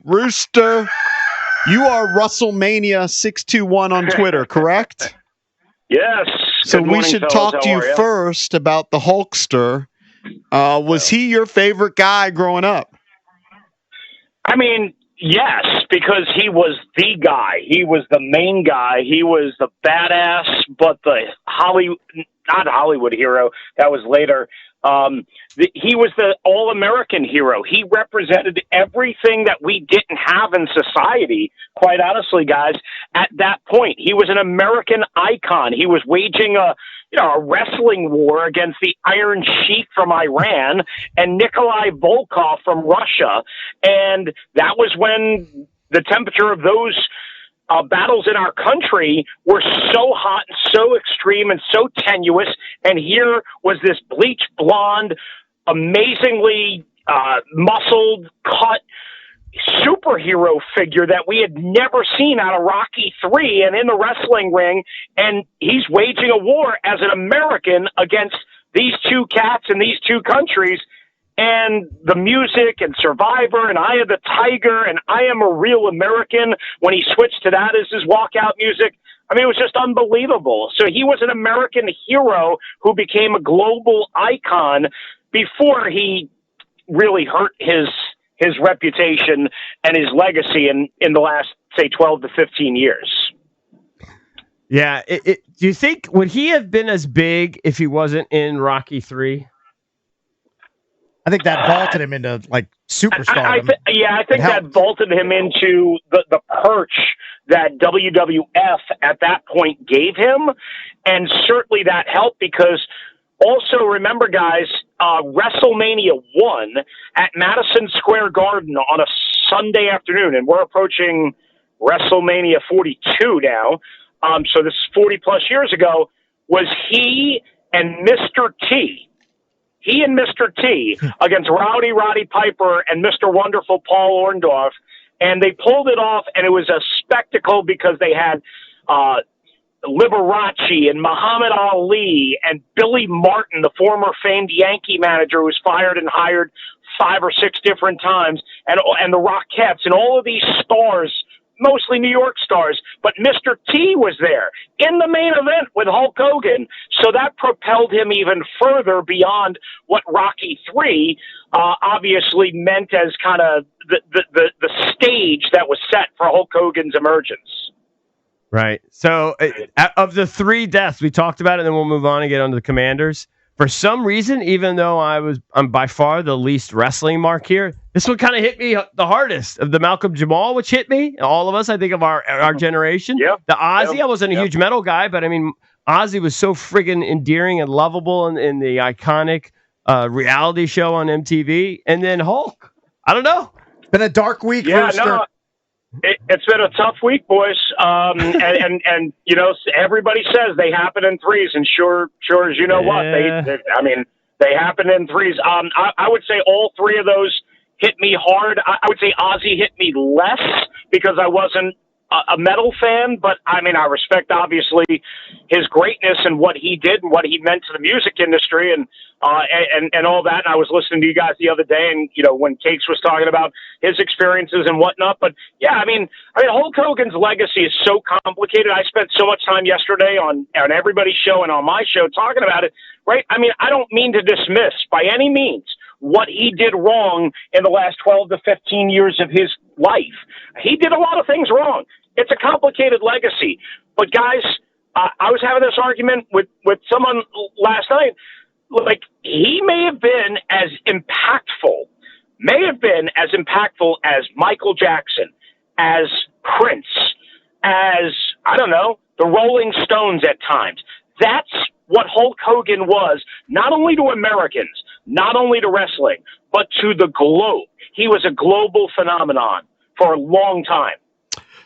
Rooster, you are WrestleMania621 on Twitter, correct? Yes. So Good we morning, should fellas. talk How to you are ya? first about the Hulkster. Was he your favorite guy growing up? I mean, yes, because he was the guy. He was the main guy. He was the badass, but the not Hollywood hero. That was later. He was the all-American hero. He represented everything that we didn't have in society, quite honestly, guys, at that point. He was an American icon. He was waging a wrestling war against the Iron Sheik from Iran and Nikolai Volkov from Russia. And that was when the temperature of those battles in our country were so hot and so extreme and so tenuous. And here was this bleached blonde, amazingly muscled, cut superhero figure that we had never seen out of Rocky III and in the wrestling ring. And he's waging a war as an American against these two cats in these two countries. And the music and Survivor and Eye of the Tiger and I Am a Real American, when he switched to that as his walkout music, I mean, it was just unbelievable. So he was an American hero who became a global icon before he really hurt his reputation and his legacy in the last, say, 12 to 15 years. Yeah. Do you think, would he have been as big if he wasn't in Rocky III? I think that vaulted him into like superstardom. I think that vaulted him into the perch that WWF at that point gave him. And certainly that helped because also remember, guys, WrestleMania 1 at Madison Square Garden on a Sunday afternoon, and we're approaching WrestleMania 42 now. So this is 40 plus years ago, was he and Mr. T. He and Mr. T against Rowdy Roddy Piper and Mr. Wonderful Paul Orndorff. And they pulled it off, and it was a spectacle because they had Liberace and Muhammad Ali and Billy Martin, the former famed Yankee manager who was fired and hired 5 or 6 different times, and the Rockettes and all of these stars, mostly New York stars, but Mr. T was there in the main event with Hulk Hogan. So that propelled him even further beyond what Rocky III obviously meant as kind of the stage that was set for Hulk Hogan's emergence. Right. So of the 3 deaths, we talked about it, and then we'll move on and get on to the Commanders. For some reason, even though I'm by far the least wrestling mark here, this one kind of hit me the hardest of the Malcolm Jamal, which hit me. All of us, I think, of our generation. Yep. The Ozzy, I wasn't a huge metal guy, but I mean, Ozzy was so friggin' endearing and lovable in the iconic reality show on MTV. And then Hulk. I don't know. It's been a dark week, Yeah, Rooster. no. It's been a tough week, boys. And you know, everybody says they happen in threes, and sure as you know what, they happen in threes. I would say all 3 of those hit me hard. I would say Ozzy hit me less because I wasn't a metal fan, but I mean, I respect obviously his greatness and what he did and what he meant to the music industry and all that. And I was listening to you guys the other day, and you know, when Cakes was talking about his experiences and whatnot. But yeah, I mean, Hulk Hogan's legacy is so complicated. I spent so much time yesterday on everybody's show and on my show talking about it. Right? I mean, I don't mean to dismiss by any means what he did wrong in the last 12 to 15 years of his life. He did a lot of things wrong. It's a complicated legacy. But guys, I was having this argument with someone last night. Like, he may have been as impactful as Michael Jackson, as Prince, as, I don't know, the Rolling Stones at times. That's what Hulk Hogan was, not only to Americans, not only to wrestling, but to the globe. He was a global phenomenon for a long time.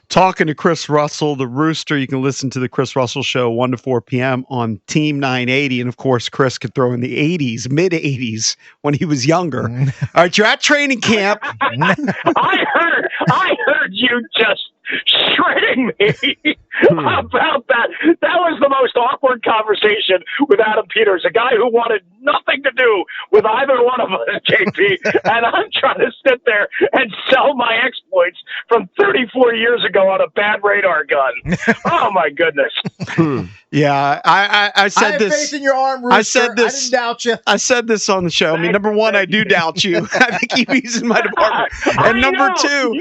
Talking to Chris Russell, the Rooster. You can listen to the Chris Russell Show 1 to 4 p.m. on Team 980. And, of course, Chris could throw in the 80s, mid-80s, when he was younger. All right, you're at training camp. I heard you just shredding me about that. That was the most awkward conversation with Adam Peters, a guy who wanted nothing to do with either one of us, JP, and I'm trying to sit there and sell my exploits from 34 years ago on a bad radar gun. Oh, my goodness. Yeah, I said I this. have faith in your arm, Rooster. I said this. I didn't doubt you. I said this on the show. I mean, number one, I do doubt you. I think he's in my department. And number two,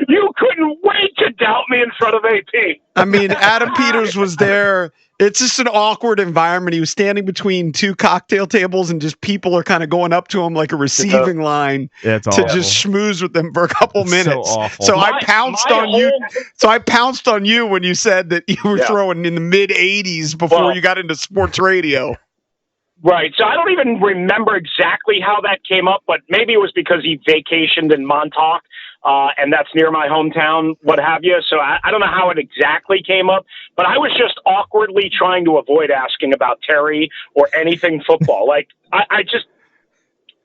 you couldn't wait to doubt me in front of AP. I mean, Adam Peters was there. It's just an awkward environment. He was standing between two cocktail tables, and just people are kind of going up to him like a receiving line to just schmooze with them for a couple minutes. So I pounced on you. So I pounced on you when you said that you were throwing in the mid 80s before you got into sports radio. Right. So I don't even remember exactly how that came up, but maybe it was because he vacationed in Montauk, and that's near my hometown, what have you. So I don't know how it exactly came up, but I was just awkwardly trying to avoid asking about Terry or anything football. Like, I just,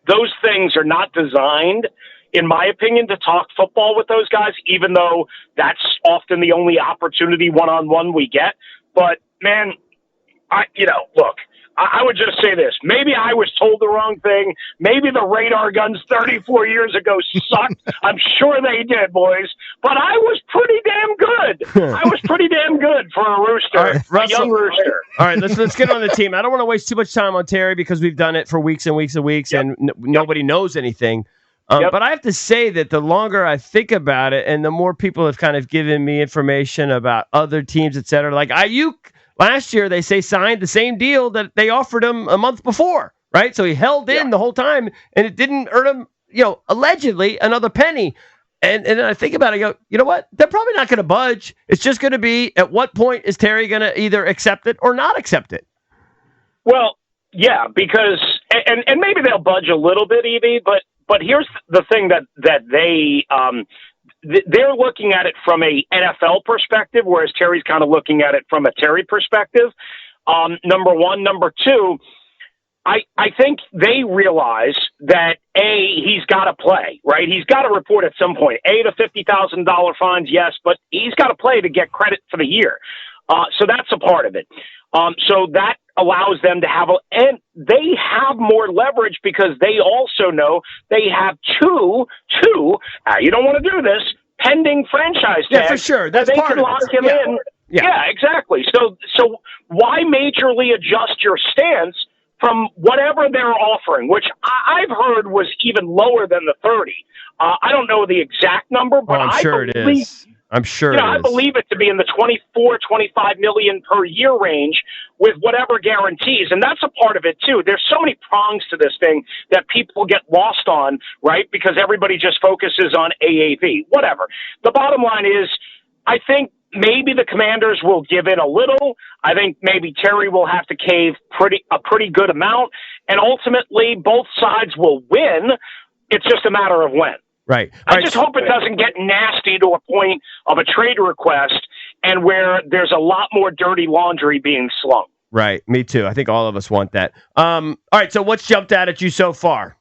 those things are not designed, in my opinion, to talk football with those guys, even though that's often the only opportunity one-on-one we get. But, man, look, I would just say this. Maybe I was told the wrong thing. Maybe the radar guns 34 years ago sucked. I'm sure they did, boys. But I was pretty damn good. I was pretty damn good for a rooster, a young rooster. All right, let's get on the team. I don't want to waste too much time on Terry because we've done it for weeks and weeks and weeks, and nobody knows anything. But I have to say that the longer I think about it and the more people have kind of given me information about other teams, et cetera, like Ayuk, last year, they say signed the same deal that they offered him a month before, right? So he held in the whole time, and it didn't earn him, allegedly another penny. And then I think about it, I go, you know what? They're probably not going to budge. It's just going to be, at what point is Terry going to either accept it or not accept it? Well, yeah, because, and maybe they'll budge a little bit, Evie, but here's the thing that they, they're looking at it from a NFL perspective, whereas Terry's kind of looking at it from a Terry perspective. Number one. Number two, I think they realize that, he's got to play, right? He's got to report at some point. The $50,000 fines, yes, but he's got to play to get credit for the year. So that's a part of it. So that allows them to and they have more leverage because they also know they have two, you don't want to do this, pending franchise tags. Yeah, for sure. That's they part can of lock it. him in. Yeah, exactly. So why majorly adjust your stance from whatever they're offering, which I've heard was even lower than the 30. I don't know the exact number, but I'm sure it is. I'm sure it is. I believe it to be in the 24, 25 million per year range with whatever guarantees. And that's a part of it too. There's so many prongs to this thing that people get lost on, right? Because everybody just focuses on AAV, whatever. The bottom line is, I think maybe the Commanders will give in a little. I think maybe Terry will have to cave a pretty good amount. And ultimately both sides will win. It's just a matter of when. Right. I just hope it doesn't get nasty to a point of a trade request and where there's a lot more dirty laundry being slung. Right. Me too. I think all of us want that. All right. So what's jumped out at you so far?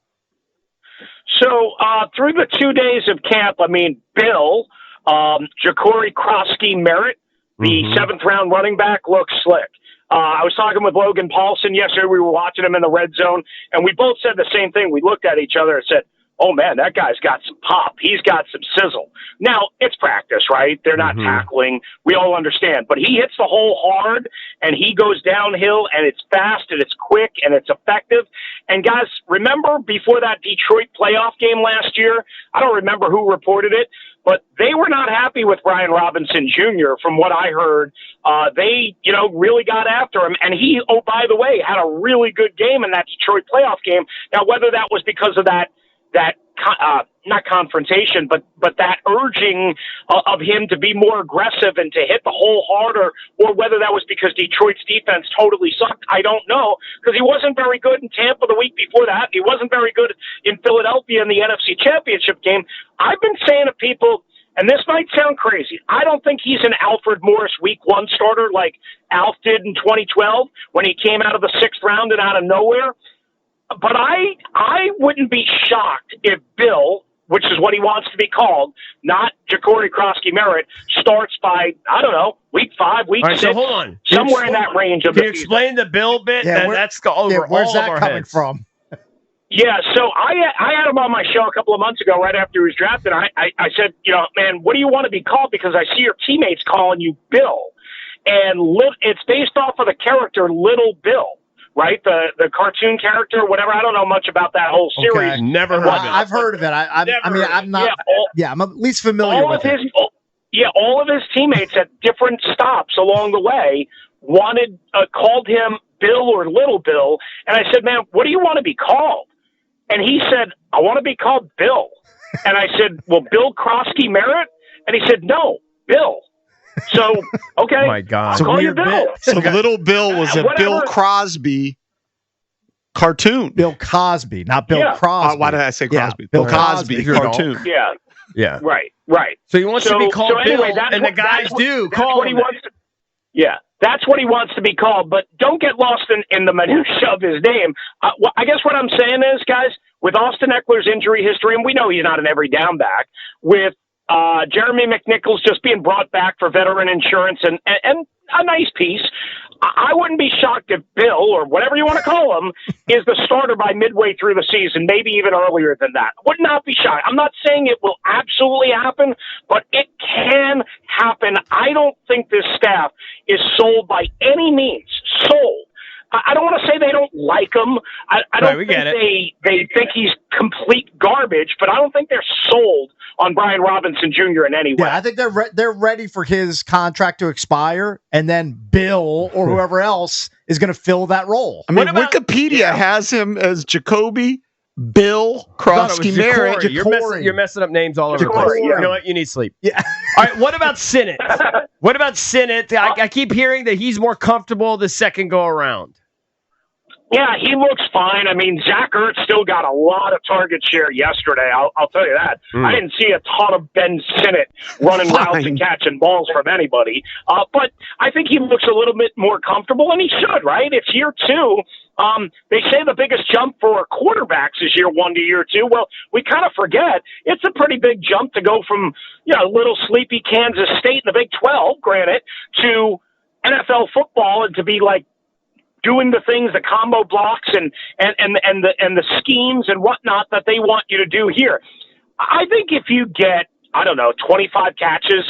So through the 2 days of camp, I mean, Bill, Ja'Cory Krosky-Merritt, the seventh round running back, looks slick. I was talking with Logan Paulson yesterday. We were watching him in the red zone, and we both said the same thing. We looked at each other and said, oh, man, that guy's got some pop. He's got some sizzle. Now, it's practice, right? They're not tackling. We all understand. But he hits the hole hard, and he goes downhill, and it's fast, and it's quick, and it's effective. And, guys, remember before that Detroit playoff game last year? I don't remember who reported it, but they were not happy with Brian Robinson Jr. from what I heard. They, really got after him. And he, oh, by the way, had a really good game in that Detroit playoff game. Now, whether that was because of that not confrontation, but that urging of him to be more aggressive and to hit the hole harder, or whether that was because Detroit's defense totally sucked, I don't know, because he wasn't very good in Tampa the week before that. He wasn't very good in Philadelphia in the NFC Championship game. I've been saying to people, and this might sound crazy, I don't think he's an Alfred Morris week one starter like Alf did in 2012 when he came out of the sixth round and out of nowhere. But I wouldn't be shocked if Bill which is what he wants to be called, not Ja'Cory Krosky-Merritt, starts by, I don't know, week 5, week 6. So hold on. Somewhere in that range of Can the you season. explain the Bill bit? That's over where's all that of our coming heads. from? Yeah, so I had him on my show a couple of months ago, right after he was drafted. I said, man, what do you want to be called? Because I see your teammates calling you Bill. And it's based off of the character Little Bill, right? The cartoon character, whatever. I don't know much about that whole series. Okay. Never heard of it. I've heard of it. I'm not. I'm at least familiar with it. All of his teammates at different stops along the way called him Bill or Little Bill. And I said, man, what do you want to be called? And he said, I want to be called Bill. And I said, well, Bill Krosky-Merritt? And he said, no, Bill. So, okay. Oh my God. I'll call you Bill. So Little Bill was a Bill Crosby cartoon. Bill Cosby, not Bill Crosby. Why did I say Crosby? Yeah, Bill Cosby cartoon. Yeah. Right. So he wants to be called Bill, anyway, and the guys do call him. That's what he wants to be called, but don't get lost in the minutia of his name. I guess what I'm saying is, guys, with Austin Eckler's injury history, and we know he's not an every down back, with Jeremy McNichols just being brought back for veteran insurance and a nice piece, I wouldn't be shocked if Bill, or whatever you want to call him, is the starter by midway through the season, maybe even earlier than that. Would not be shocked. I'm not saying it will absolutely happen, but it can happen. I don't think this staff is sold by any means. Sold. I don't want to say they don't like him. I don't think they think he's complete garbage, but I don't think they're sold on Brian Robinson Jr. in any way. Yeah, I think they're ready for his contract to expire, and then Bill or whoever else is going to fill that role. I mean, Wikipedia has him as Jacoby Bill Krosky-Merritt. You're messing up names all over the place. You know what? You need sleep. Yeah. All right. What about Sinnott? I keep hearing that he's more comfortable the second go around. Yeah, he looks fine. I mean, Zach Ertz still got a lot of target share yesterday. I'll tell you that. I didn't see a ton of Ben Sinnott running routes and catching balls from anybody. But I think he looks a little bit more comfortable, and he should, right? It's year 2. They say the biggest jump for quarterbacks is year 1 to year 2. Well, we kind of forget it's a pretty big jump to go from, little sleepy Kansas State in the Big 12, granted, to NFL football and to be like, doing the things, the combo blocks and the schemes and whatnot that they want you to do here. I think if you get, 25 catches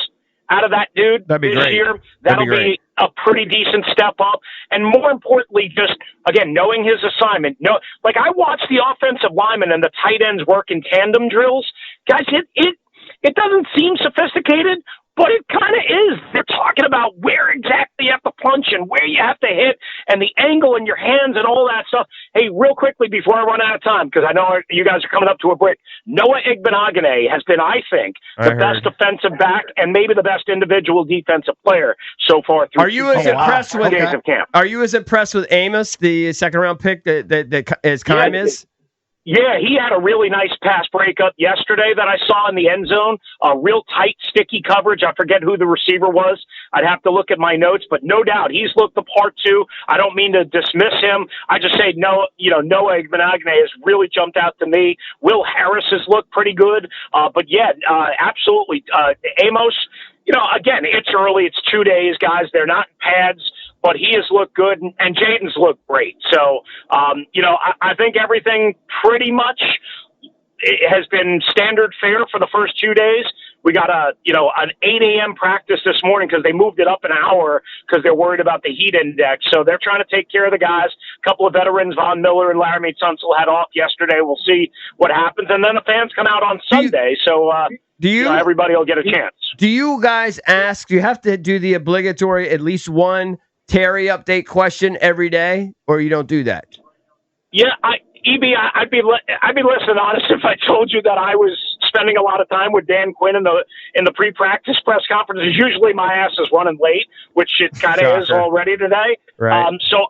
out of that dude this year, that'll be a pretty decent step up. And more importantly, just, again, knowing his assignment. I watch the offensive linemen and the tight ends work in tandem drills. Guys, it doesn't seem sophisticated, but it kind of is. They're talking about where exactly you have to punch and where you have to hit and the angle in your hands and all that stuff. Hey, real quickly before I run out of time, because I know you guys are coming up to a break, Noah Igbenogany has been, I think, the best defensive back and maybe the best individual defensive player so far through Are you as impressed with days of camp. Are you as impressed with Amos, the second-round pick that as Kime is? Yeah, he had a really nice pass breakup yesterday that I saw in the end zone. A real tight, sticky coverage. I forget who the receiver was. I'd have to look at my notes, but no doubt he's looked the part too. I don't mean to dismiss him. I just say Noah Igbenogany has really jumped out to me. Will Harris has looked pretty good. Absolutely. Amos, again, it's early. It's 2 days, guys. They're not in pads, but he has looked good, and Jaden's looked great. So, I think everything pretty much has been standard fare for the first 2 days. We got an 8 a.m. practice this morning because they moved it up an hour because they're worried about the heat index. So they're trying to take care of the guys. A couple of veterans, Von Miller and Laramie Tunsil, had off yesterday. We'll see what happens. And then the fans come out on Sunday. Everybody will get a chance. Do you guys ask, do you have to do the obligatory at least one Terry update question every day, or you don't do that? Yeah, I'd be less than honest if I told you that I was spending a lot of time with Dan Quinn in the pre-practice press conferences. Usually my ass is running late, which it kind of is already today. Right. So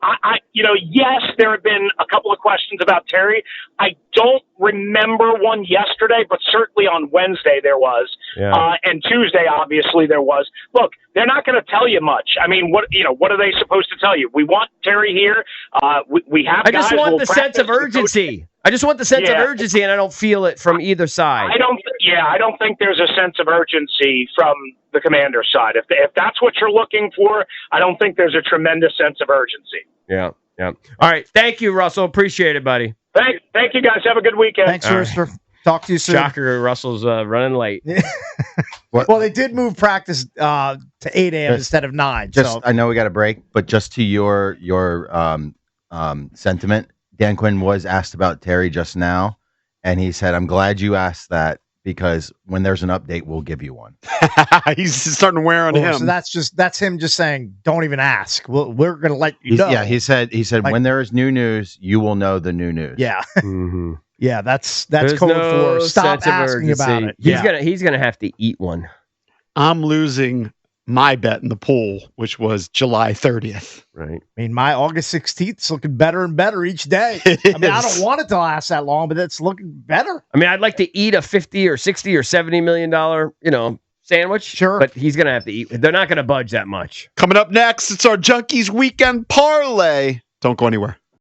yes, there have been a couple of questions about Terry. I don't remember one yesterday, but certainly on Wednesday there was, and Tuesday obviously there was. Look, they're not going to tell you much. I mean, what are they supposed to tell you? We want Terry here. We have. I just want the sense of urgency. I just want the sense of Yeah. urgency, and I don't feel it from either side. I don't think there's a sense of urgency from the commander side. If that's what you're looking for, I don't think there's a tremendous sense of urgency. Yeah. All right. Thank you, Russell. Appreciate it, buddy. Thank you guys. Have a good weekend. Thanks, Rooster. Talk to you soon. Shocker, Russell's running late. Well, they did move practice to 8 a.m. instead of 9. So I know we got a break, but just to your sentiment, Dan Quinn was asked about Terry just now, and he said, "I'm glad you asked that because when there's an update, we'll give you one." He's starting to wear on him. So that's him just saying, "Don't even ask. We're going to let you know." Yeah, he said Like- when there is new news, you will know the new news. Yeah, Mm-hmm. yeah. That's There's code no for stop sense of asking about urgency. it. He's gonna have to eat one. I'm losing my bet in the pool, which was July 30th. Right. I mean, my August 16th is looking better and better each day. It I mean, I is. don't want it to last that long, but it's looking better. I mean, I'd like to eat a 50 or 60 or 70 million dollar, sandwich. Sure. But he's gonna have to eat. They're not gonna budge that much. Coming up next, it's our Junkies Weekend Parlay. Don't go anywhere.